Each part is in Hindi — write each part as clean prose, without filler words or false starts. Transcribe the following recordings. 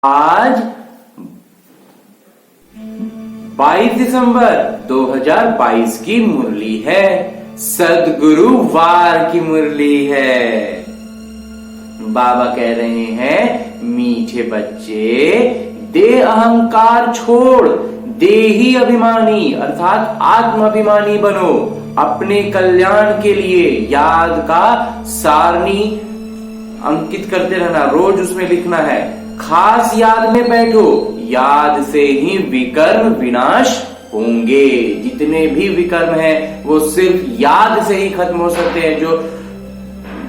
आज 22 दिसंबर 2022 की मुरली है। सद्गुरुवार की मुरली है। बाबा कह रहे हैं, मीठे बच्चे, दे अहंकार छोड़, देही अभिमानी अर्थात आत्म अभिमानी बनो। अपने कल्याण के लिए याद का सारणी अंकित करते रहना, रोज उसमें लिखना है। खास याद में बैठो, याद से ही विकर्म विनाश होंगे। जितने भी विकर्म हैं वो सिर्फ याद से ही खत्म हो सकते हैं, जो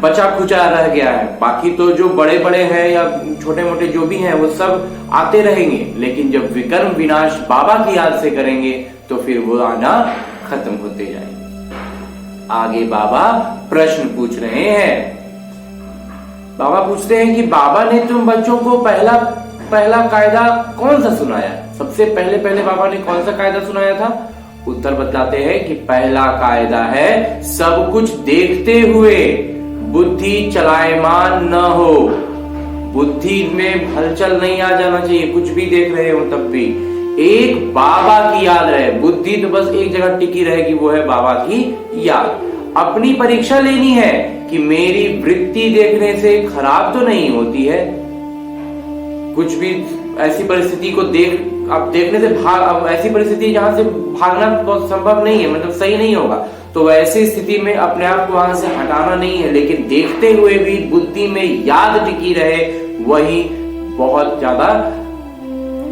बचा खुचा रह गया है। बाकी तो जो बड़े बड़े हैं या छोटे मोटे जो भी हैं वो सब आते रहेंगे, लेकिन जब विकर्म विनाश बाबा की याद से करेंगे तो फिर वो आना खत्म होते जाएंगे। आगे बाबा प्रश्न पूछ रहे हैं। बाबा पूछते हैं कि बाबा ने तुम बच्चों को पहला कायदा कौन सा सुनाया? सबसे पहले बाबा ने कौन सा कायदा सुनाया था? उत्तर बताते हैं कि पहला कायदा है, सब कुछ देखते हुए बुद्धि चलायमान न हो। बुद्धि में हलचल नहीं आ जाना चाहिए, कुछ भी देख रहे हो तब भी एक बाबा की याद रहे। बुद्धि तो बस एक जगह टिकी रहेगी, वो है बाबा की याद। अपनी परीक्षा लेनी है कि मेरी वृत्ति देखने से खराब तो नहीं होती है। कुछ भी ऐसी परिस्थिति को देखने से ऐसी परिस्थिति जहां से भागना बहुत संभव नहीं है, मतलब सही नहीं होगा, तो वैसी स्थिति में अपने आप को वहां से हटाना नहीं है, लेकिन देखते हुए भी बुद्धि में याद टिकी रहे, वही बहुत ज्यादा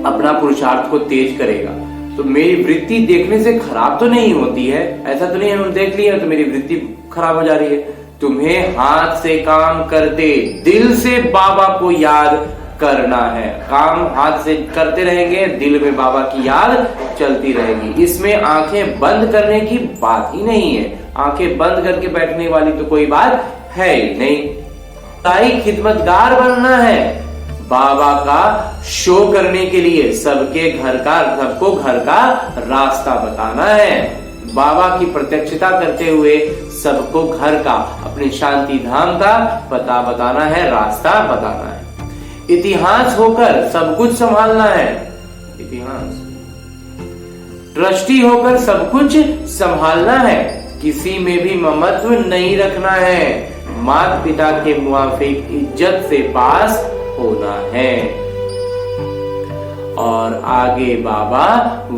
अपना पुरुषार्थ को तेज करेगा। तो मेरी वृत्ति देखने से खराब तो नहीं होती है, ऐसा तो नहीं है देख लिया तो मेरी वृत्ति खराब हो जा रही है। तुम्हें हाथ से काम करते दिल से बाबा को याद करना है। काम हाथ से करते रहेंगे, दिल में बाबा की याद चलती रहेगी। इसमें आंखें बंद करने की बात ही नहीं है। आंखें बंद करके बैठने वाली तो कोई बात है ही नहीं। ताई खिदमतगार बनना है, बाबा का शो करने के लिए सबको घर का रास्ता बताना है। बाबा की प्रत्यक्षता करते हुए सबको घर का, अपने शांति धाम का पता बताना है, रास्ता बताना है। इतिहास होकर सब कुछ संभालना है। इतिहास ट्रस्टी होकर सब कुछ संभालना है। किसी में भी ममत्व नहीं रखना है। माता पिता के मुआफिक इज्जत से पास होना है। और आगे बाबा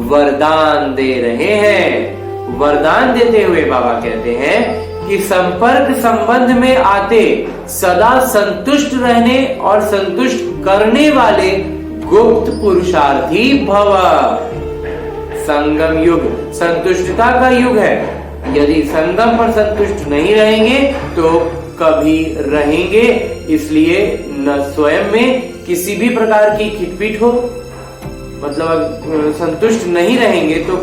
वरदान दे रहे हैं। वरदान देते हुए बाबा कहते हैं कि संपर्क संबंध में आते सदा संतुष्ट रहने और संतुष्ट करने वाले गुप्त पुरुषार्थी भव। संगम युग संतुष्टता का युग है। यदि संगम पर संतुष्ट नहीं रहेंगे तो कभी रहेंगे, इसलिए न स्वयं में किसी भी प्रकार की खिटपीट हो, मतलब संतुष्ट नहीं रहेंगे तो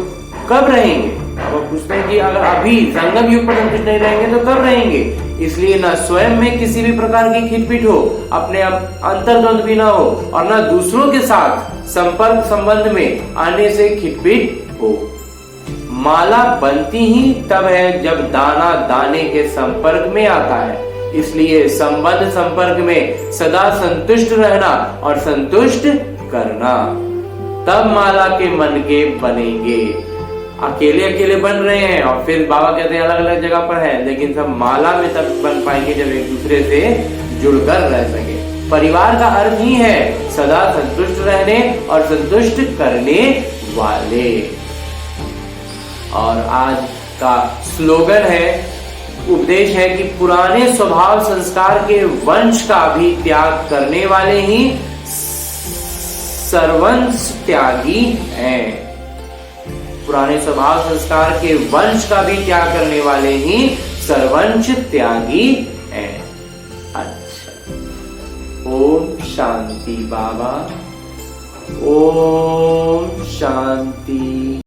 कब रहेंगे? अब पूछते हैं कि अगर अभी संगम युग पर संतुष्ट नहीं रहेंगे तो कब रहेंगे? इसलिए न स्वयं में किसी भी प्रकार की खिटपीट हो, अपने अंतर्द्वंद भी ना हो, और न दूसरों के साथ संपर्क संबंध में आने से खिटपीट हो। माला बनती ही तब है जब दाना दाने के संपर्क में आता है। इसलिए संबंध संपर्क में सदा संतुष्ट रहना और संतुष्ट करना, तब माला के मन के बनेंगे। अकेले अकेले बन रहे हैं और फिर बाबा कहते हैं अलग अलग जगह पर है, लेकिन सब माला में तब बन पाएंगे जब एक दूसरे से जुड़कर रह सके। परिवार का अर्थ ही है सदा संतुष्ट रहने और संतुष्ट करने वाले। और आज का स्लोगन है, उपदेश है कि पुराने स्वभाव संस्कार के वंश का भी त्याग करने वाले ही सर्वंश त्यागी हैं। पुराने स्वभाव संस्कार के वंश का भी त्याग करने वाले ही सर्वंश त्यागी हैं। अच्छा, ओम शांति बाबा, ओम शांति।